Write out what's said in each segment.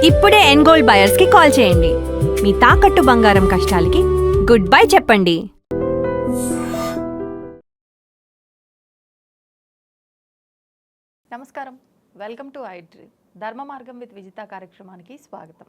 ఇప్పుడే ఎన్గోల్డ్ బయర్స్ కి కాల్ చేయండి. మీ తాకట్టు బంగారం కష్టాలకి గుడ్ బై చెప్పండి. నమస్కారం, వెల్కమ్ టు ఐ డ్రీమ్. ధర్మ మార్గం విత్ విజిత కార్యక్రమానికి స్వాగతం.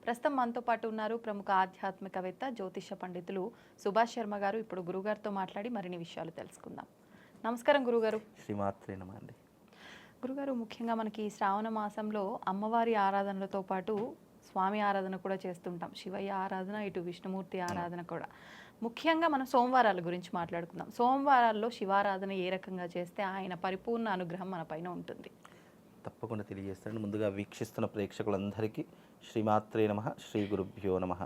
ప్రస్తుతం మనతో పాటు ఉన్నారు ప్రముఖ ఆధ్యాత్మికవేత్త జ్యోతిష పండితులు సుభాష్ శర్మ గారు. ఇప్పుడు గురుగారితో మాట్లాడి మరిన్ని విషయాలు తెలుసుకుందాం. నమస్కారం గురుగారు. శ్రీమాత్రే నమః అండి. గురుగారు, ముఖ్యంగా మనకి శ్రావణ మాసంలో అమ్మవారి ఆరాధనలతో పాటు స్వామి ఆరాధన కూడా చేస్తుంటాం. శివయ్య ఆరాధన, ఇటు విష్ణుమూర్తి ఆరాధన కూడా. ముఖ్యంగా మనం సోమవారాల గురించి మాట్లాడుకుందాం. సోమవారాల్లో శివారాధన ఏ రకంగా చేస్తే ఆయన పరిపూర్ణ అనుగ్రహం మన పైన ఉంటుంది? తప్పకుండా తెలియజేస్తాను. ముందుగా వీక్షిస్తున్న ప్రేక్షకులందరికీ శ్రీమాత్రే నమః, శ్రీ గురుభ్యో నమః.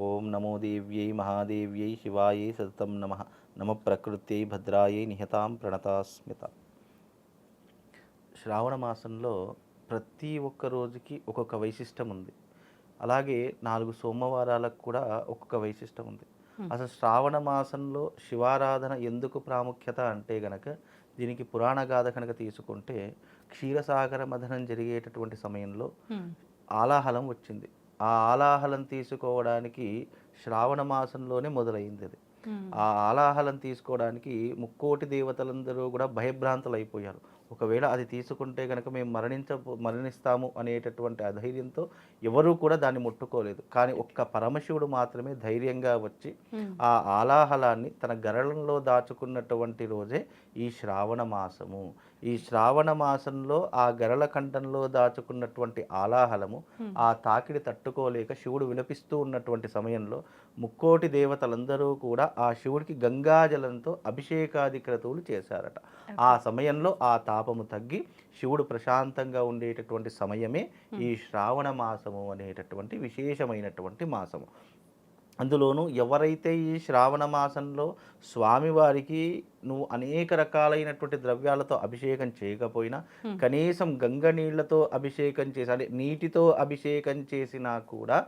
ఓం నమో దేవ్యై మహాదేవ్యై శివాయై సతతం నమః. నమ ప్రకృత్యై భద్రాయై నిహతాం ప్రణతాస్మిత. శ్రావణ మాసంలో ప్రతి ఒక్క రోజుకి ఒక్కొక్క వైశిష్టం ఉంది. అలాగే 4 సోమవారాలకు కూడా ఒక్కొక్క వైశిష్టం ఉంది. అసలు శ్రావణ మాసంలో శివారాధన ఎందుకు ప్రాముఖ్యత అంటే గనక, దీనికి పురాణ గాథ కనుక తీసుకుంటే, క్షీరసాగర మథనం జరిగేటటువంటి సమయంలో ఆలాహలం వచ్చింది. ఆ ఆలాహలం తీసుకోవడానికి శ్రావణ మాసంలోనే మొదలైంది అది. ఆ ఆలాహలం తీసుకోవడానికి ముక్కోటి దేవతలందరూ కూడా భయభ్రాంతులు అయిపోయారు. ఒకవేళ అది తీసుకుంటే కనుక మేము మరణిస్తాము అనేటటువంటి అధైర్యంతో ఎవరూ కూడా దాన్ని ముట్టుకోలేదు. కానీ ఒక్క పరమశివుడు మాత్రమే ధైర్యంగా వచ్చి ఆ ఆలాహలాన్ని తన గరళంలో దాచుకున్నటువంటి రోజే ఈ శ్రావణ మాసము. ఈ శ్రావణ మాసంలో ఆ గరళ కంఠంలో దాచుకున్నటువంటి ఆలాహలము ఆ తాకిడి తట్టుకోలేక శివుడు విలపిస్తూ ఉన్నటువంటి సమయంలో ముక్కోటి దేవతలందరూ కూడా ఆ శివుడికి గంగాజలంతో అభిషేకాది క్రతువులు చేశారట. ఆ సమయంలో ఆ తాపము తగ్గి శివుడు ప్రశాంతంగా ఉండేటటువంటి సమయమే ఈ శ్రావణ మాసము అనేటటువంటి విశేషమైనటువంటి మాసము. అందులోనూ ఎవరైతే ఈ శ్రావణ మాసంలో స్వామివారికి నువ్వు అనేక రకాలైనటువంటి ద్రవ్యాలతో అభిషేకం చేయకపోయినా, కనీసం గంగ నీళ్లతో అభిషేకం చేసి, అంటే నీటితో అభిషేకం చేసినా కూడా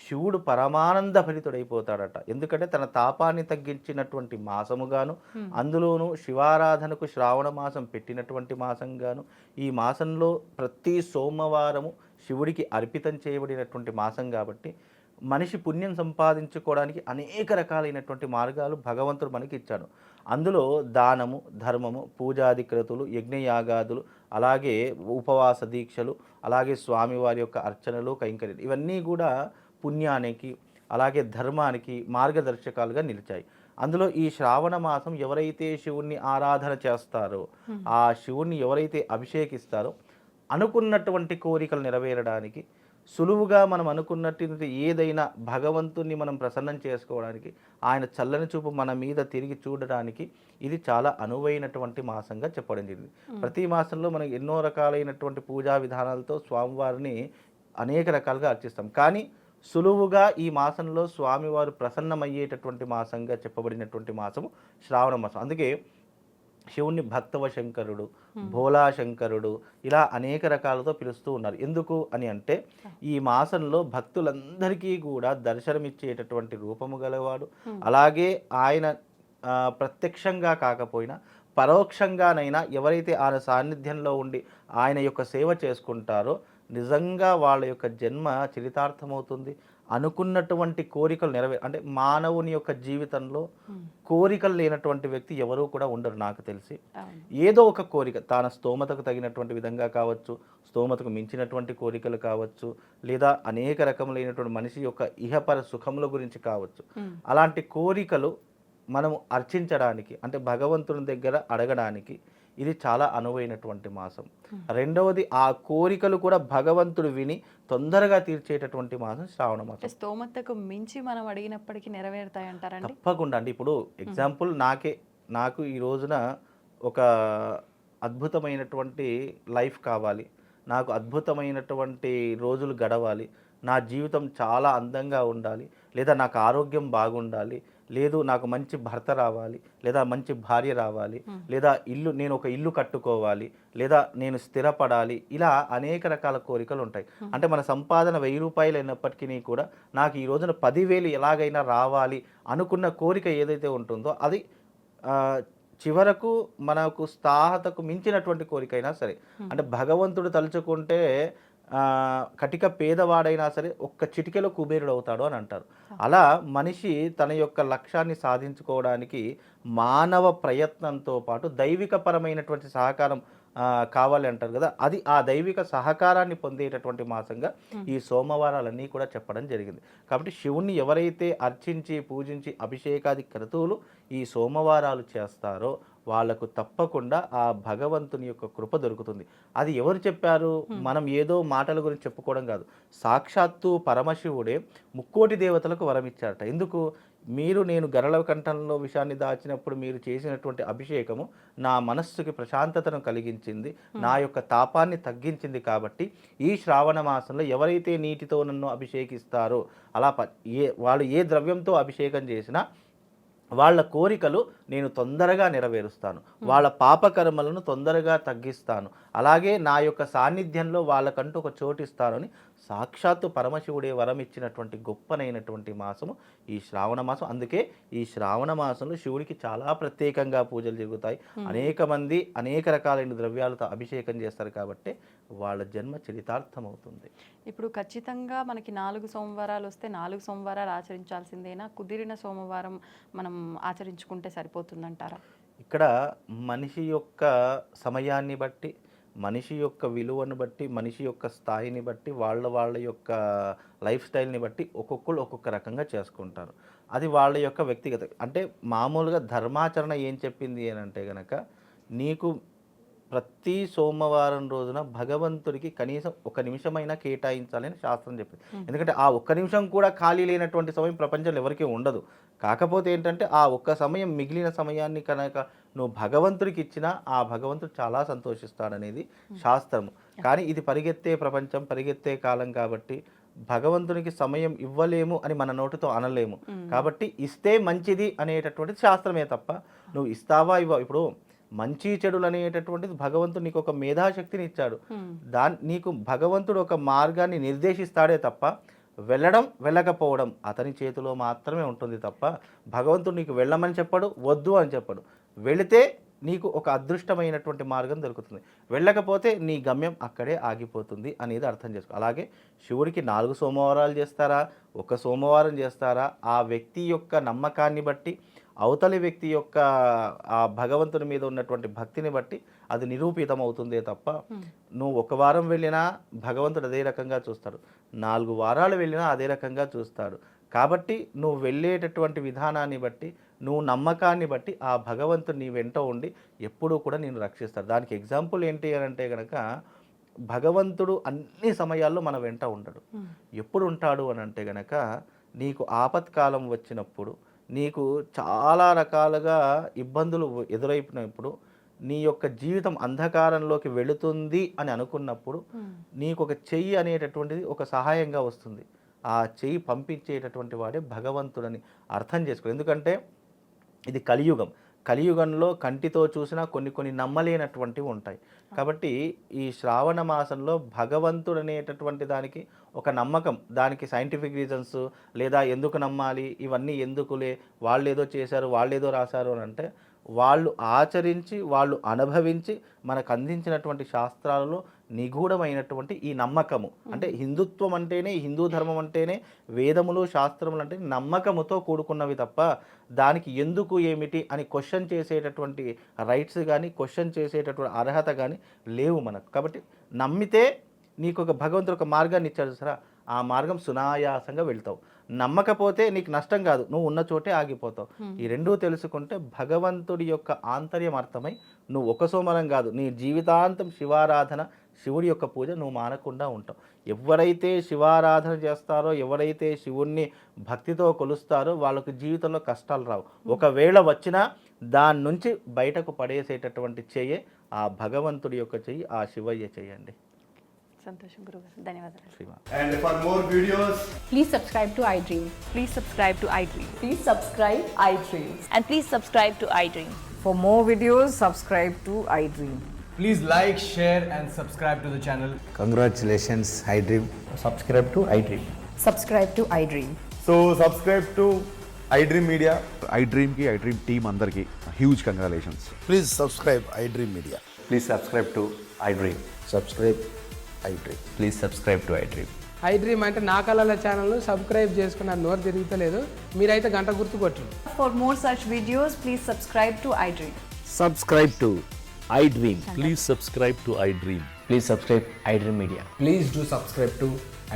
శివుడు పరమానంద ఫలితుడైపోతాడట. ఎందుకంటే తన తాపాన్ని తగ్గించినటువంటి మాసముగాను, అందులోనూ శివారాధనకు శ్రావణ మాసం పెట్టినటువంటి మాసంగాను, ఈ మాసంలో ప్రతి సోమవారము శివుడికి అర్పితం చేయబడినటువంటి మాసం కాబట్టి మనిషి పుణ్యం సంపాదించుకోవడానికి అనేక రకాలైనటువంటి మార్గాలు భగవంతుడు మనకి ఇచ్చాడు. అందులో దానము, ధర్మము, పూజాది క్రతులు, యజ్ఞయాగాదులు, అలాగే ఉపవాస దీక్షలు, అలాగే స్వామివారి యొక్క అర్చనలు, కైంకర్యాలు, ఇవన్నీ కూడా పుణ్యానికి అలాగే ధర్మానికి మార్గదర్శకాలుగా నిలిచాయి. అందులో ఈ శ్రావణ మాసం ఎవరైతే శివుణ్ణి ఆరాధన చేస్తారో, ఆ శివుణ్ణి ఎవరైతే అభిషేకిస్తారో, అనుకున్నటువంటి కోరికలు నెరవేరడానికి, సులువుగా మనం అనుకున్నట్టు ఏదైనా భగవంతుణ్ణి మనం ప్రసన్నం చేసుకోవడానికి, ఆయన చల్లని చూపు మన మీద తిరిగి చూడడానికి ఇది చాలా అనువైనటువంటి మాసంగా చెప్పడం జరిగింది. ప్రతి మాసంలో మనం ఎన్నో రకాలైనటువంటి పూజా విధానాలతో స్వామివారిని అనేక రకాలుగా అర్చిస్తాం. కానీ సులువుగా ఈ మాసంలో స్వామివారు ప్రసన్నమయ్యేటటువంటి మాసంగా చెప్పబడినటువంటి మాసము శ్రావణ మాసం. అందుకే శివుణ్ణి భక్తవ శంకరుడు, భోలా శంకరుడు, ఇలా అనేక రకాలతో పిలుస్తూ ఉన్నారు. ఎందుకు అని అంటే, ఈ మాసంలో భక్తులందరికీ కూడా దర్శనమిచ్చేటటువంటి రూపము గలవాడు. అలాగే ఆయన ప్రత్యక్షంగా కాకపోయినా పరోక్షంగానైనా ఎవరైతే ఆయన సాన్నిధ్యంలో ఉండి ఆయన యొక్క సేవ చేసుకుంటారో నిజంగా వాళ్ళ యొక్క జన్మ చరితార్థమవుతుంది. అనుకున్నటువంటి కోరికలు అంటే మానవుని యొక్క జీవితంలో కోరికలు లేనటువంటి వ్యక్తి ఎవరూ కూడా ఉండరు నాకు తెలిసి. ఏదో ఒక కోరిక తన స్తోమతకు తగినటువంటి విధంగా కావచ్చు, స్తోమతకు మించినటువంటి కోరికలు కావచ్చు, లేదా అనేక రకములైనటువంటి మనిషి యొక్క ఇహపర సుఖముల గురించి కావచ్చు. అలాంటి కోరికలు మనము అర్చించడానికి, అంటే భగవంతుని దగ్గర అడగడానికి ఇది చాలా అనువైనటువంటి మాసం. రెండవది, ఆ కోరికలు కూడా భగవంతుడు విని తొందరగా తీర్చేటటువంటి మాసం శ్రావణ మాసం. స్తోమతకు మించి మనం అడిగినప్పటికీ నెరవేరుతాయి అంటారండి? తప్పకుండా అండి. ఇప్పుడు ఎగ్జాంపుల్ నాకు ఈ రోజున ఒక అద్భుతమైనటువంటి లైఫ్ కావాలి, నాకు అద్భుతమైనటువంటి రోజులు గడవాలి, నా జీవితం చాలా అందంగా ఉండాలి, లేదా నాకు ఆరోగ్యం బాగుండాలి, లేదు నాకు మంచి భర్త రావాలి, లేదా మంచి భార్య రావాలి, లేదా నేను ఒక ఇల్లు కట్టుకోవాలి, లేదా నేను స్థిరపడాలి, ఇలా అనేక రకాల కోరికలు ఉంటాయి. అంటే మన సంపాదన 1000 రూపాయలు అయినప్పటికీ కూడా నాకు ఈ రోజున 10,000 ఎలాగైనా రావాలి అనుకున్న కోరిక ఏదైతే ఉంటుందో అది చివరకు మనకు స్థాహతకు మించినటువంటి కోరికైనా సరే, అంటే భగవంతుడు తలుచుకుంటే కటిక పేదవాడైనా సరే ఒక్క చిటికెలో కుబేరుడు అవుతాడు అని అంటారు. అలా మనిషి తన యొక్క లక్ష్యాన్ని సాధించుకోవడానికి మానవ ప్రయత్నంతో పాటు దైవికపరమైనటువంటి సహకారం కావాలి అంటారు కదా, అది ఆ దైవిక సహకారాన్ని పొందేటటువంటి మాసంగా ఈ సోమవారాలన్నీ కూడా చెప్పడం జరిగింది. కాబట్టి శివుణ్ణి ఎవరైతే అర్చించి పూజించి అభిషేకాది క్రతువులు ఈ సోమవారాలు చేస్తారో వాళ్లకు తప్పకుండా ఆ భగవంతుని యొక్క కృప దొరుకుతుంది. అది ఎవరు చెప్పారు? మనం ఏదో మాటల గురించి చెప్పుకోవడం కాదు. సాక్షాత్తు పరమశివుడే ముక్కోటి దేవతలకు వరం ఇచ్చారట. ఎందుకు? మీరు నేను గరళ కంఠంలో విషాన్ని దాచినప్పుడు మీరు చేసినటువంటి అభిషేకము నా మనస్సుకి ప్రశాంతతను కలిగించింది, నా యొక్క తాపాన్ని తగ్గించింది. కాబట్టి ఈ శ్రావణ మాసంలో ఎవరైతే నీటితో నన్ను అభిషేకిస్తారో అలా వాళ్ళు ఏ ద్రవ్యంతో అభిషేకం చేసినా వాళ్ళ కోరికలు నేను తొందరగా నెరవేరుస్తాను, వాళ్ళ పాపకర్మలను తొందరగా తగ్గిస్తాను, అలాగే నా యొక్క సాన్నిధ్యంలో వాళ్ళకంటూ ఒక చోటిస్తాను అని సాక్షాత్తు పరమశివుడే వరం ఇచ్చినటువంటి గొప్పనైనటువంటి మాసము ఈ శ్రావణ మాసం. అందుకే ఈ శ్రావణ మాసంలో శివుడికి చాలా ప్రత్యేకంగా పూజలు జరుగుతాయి. అనేక మంది అనేక రకాలైన ద్రవ్యాలతో అభిషేకం చేస్తారు కాబట్టి వాళ్ళ జన్మ చరితార్థమవుతుంది. ఇప్పుడు ఖచ్చితంగా మనకి 4 సోమవారాలు వస్తే 4 సోమవారాలు ఆచరించాల్సిందేనా? కుదిరిన సోమవారం మనం ఆచరించుకుంటే సరిపోతుందంటారా? ఇక్కడ మనిషి యొక్క సమయాన్ని బట్టి, మనిషి యొక్క విలువను బట్టి, మనిషి యొక్క స్థాయిని బట్టి, వాళ్ళ యొక్క లైఫ్ స్టైల్ని బట్టి ఒక్కొక్కరు ఒక్కొక్క రకంగా చేసుకుంటారు. అది వాళ్ళ యొక్క వ్యక్తిగత. అంటే మామూలుగా ధర్మాచరణ ఏం చెప్పింది అని అంటే కనుక, నీకు ప్రతి సోమవారం రోజున భగవంతుడికి కనీసం 1 నిమిషమైనా కేటాయించాలని శాస్త్రం చెప్పింది. ఎందుకంటే ఆ 1 నిమిషం కూడా ఖాళీ లేనటువంటి సమయం ప్రపంచంలో ఎవరికీ ఉండదు. కాకపోతే ఏంటంటే ఆ 1 సమయం మిగిలిన సమయాన్ని కనుక నువ్వు భగవంతుడికి ఇచ్చినా ఆ భగవంతుడు చాలా సంతోషిస్తాడనేది శాస్త్రము. కానీ ఇది పరిగెత్తే ప్రపంచం, పరిగెత్తే కాలం కాబట్టి భగవంతునికి సమయం ఇవ్వలేము అని మన నోటితో అనలేము. కాబట్టి ఇస్తే మంచిది అనేటటువంటిది శాస్త్రమే తప్ప నువ్వు ఇస్తావా ఇవ్వ. ఇప్పుడు మంచి చెడులు అనేటటువంటిది భగవంతుడు నీకు ఒక మేధాశక్తిని ఇచ్చాడు. నీకు భగవంతుడు ఒక మార్గాన్ని నిర్దేశిస్తాడే తప్ప వెళ్ళడం వెళ్ళకపోవడం అతని చేతిలో మాత్రమే ఉంటుంది తప్ప భగవంతుడు నీకు వెళ్ళమని చెప్పడు, వద్దు అని చెప్పడు. వెళితే నీకు ఒక అదృష్టమైనటువంటి మార్గం దొరుకుతుంది, వెళ్ళకపోతే నీ గమ్యం అక్కడే ఆగిపోతుంది అనేది అర్థం చేసుకో. అలాగే శివుడికి 4 సోమవారాలు చేస్తారా, 1 సోమవారం చేస్తారా, ఆ వ్యక్తి యొక్క నమ్మకాన్ని బట్టి, అవతలి వ్యక్తి యొక్క ఆ భగవంతుని మీద ఉన్నటువంటి భక్తిని బట్టి అది నిరూపితం అవుతుందే తప్ప నువ్వు 1 వారం వెళ్ళినా భగవంతుడు అదే రకంగా చూస్తాడు, 4 వారాలు వెళ్ళినా అదే రకంగా చూస్తాడు. కాబట్టి నువ్వు వెళ్ళేటటువంటి విధానాన్ని బట్టి, నువ్వు నమ్మకాన్ని బట్టి ఆ భగవంతుడు నీ వెంట ఉండి ఎప్పుడూ కూడా నేను రక్షిస్తాడు. దానికి ఎగ్జాంపుల్ ఏంటి అని అంటే కనుక, భగవంతుడు అన్ని సమయాల్లో మన వెంట ఉండడు. ఎప్పుడు ఉంటాడు అని అంటే కనుక, నీకు ఆపత్కాలం వచ్చినప్పుడు, నీకు చాలా రకాలుగా ఇబ్బందులు ఎదురైనప్పుడు, నీ యొక్క జీవితం అంధకారంలోకి వెళుతుంది అని అనుకున్నప్పుడు నీకు ఒక చెయ్యి అనేటటువంటిది ఒక సహాయంగా వస్తుంది. ఆ చెయ్యి పంపించేటటువంటి వాడే భగవంతుడని అర్థం చేసుకో. ఎందుకంటే ఇది కలియుగం. కలియుగంలో కంటితో చూసినా కొన్ని నమ్మలేనటువంటివి ఉంటాయి. కాబట్టి ఈ శ్రావణ మాసంలో భగవంతుడు అనేటటువంటి దానికి ఒక నమ్మకం, దానికి సైంటిఫిక్ రీజన్స్ లేదా ఎందుకు నమ్మాలి, ఇవన్నీ ఎందుకులే, వాళ్ళు ఏదో చేశారు, వాళ్ళు ఏదో రాశారు అని అంటే, వాళ్ళు ఆచరించి వాళ్ళు అనుభవించి మనకు అందించినటువంటి శాస్త్రాలలో నిగూఢమైనటువంటి ఈ నమ్మకము. అంటే హిందుత్వం అంటేనే, హిందూ ధర్మం అంటేనే, వేదములు శాస్త్రములు అంటే నమ్మకముతో కూడుకున్నవి తప్ప దానికి ఎందుకు ఏమిటి అని క్వశ్చన్ చేసేటటువంటి రైట్స్ కానీ, క్వశ్చన్ చేసేటటువంటి అర్హత కానీ లేవు మనకు. కాబట్టి నమ్మితే నీకు ఒక భగవంతుడు ఒక మార్గాన్ని ఇచ్చాడు సరే, ఆ మార్గం సునాయాసంగా వెళ్తావు. నమ్మకపోతే నీకు నష్టం కాదు, నువ్వు ఉన్న చోటే ఆగిపోతావు. ఈ రెండూ తెలుసుకుంటే భగవంతుడి యొక్క ఆంతర్యం అర్థమై నువ్వు 1 సోమవారం కాదు, నీ జీవితాంతం శివారాధన, శివుడి యొక్క పూజ నువ్వు మానకుండా ఉంటావు. ఎవరైతే శివారాధన చేస్తారో, ఎవరైతే శివుణ్ణి భక్తితో కొలుస్తారో వాళ్ళకు జీవితంలో కష్టాలు రావు. ఒకవేళ వచ్చినా దాని నుంచి బయటకు పడేసేటటువంటి చెయ్యే ఆ భగవంతుడి యొక్క చెయ్యి, ఆ శివయ్య చెయ్యండి. సంతోషం గురుగారు, ధన్యవాదాలు. And for more videos, Please subscribe to iDream. Please subscribe to iDream. Please subscribe iDream. And please subscribe to iDream. For more videos, subscribe to iDream. please like, share and subscribe to the channel. Congratulations, iDream. subscribe to iDream. Subscribe to iDream. So subscribe to iDream Media. ఐ డ్రీమ్కి iDream team అందరికీ huge congratulations. Please subscribe iDream Media. Please subscribe to iDream. Subscribe iDream. Please subscribe to iDream. iDream అంటే నా కళల ఛానల్ను subscribe చేసుకున్న నోరు తిరుగుతలేదు, మీరైతే గంట గుర్తు కొట్టండి. For more such videos, please subscribe to iDream. Subscribe to iDream. Please subscribe to iDream. Please subscribe iDream Media. Please do subscribe to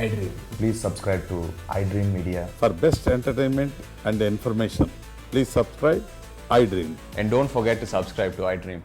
iDream. Please subscribe to iDream Media. For best entertainment and information, please subscribe iDream. And don't forget to subscribe to iDream.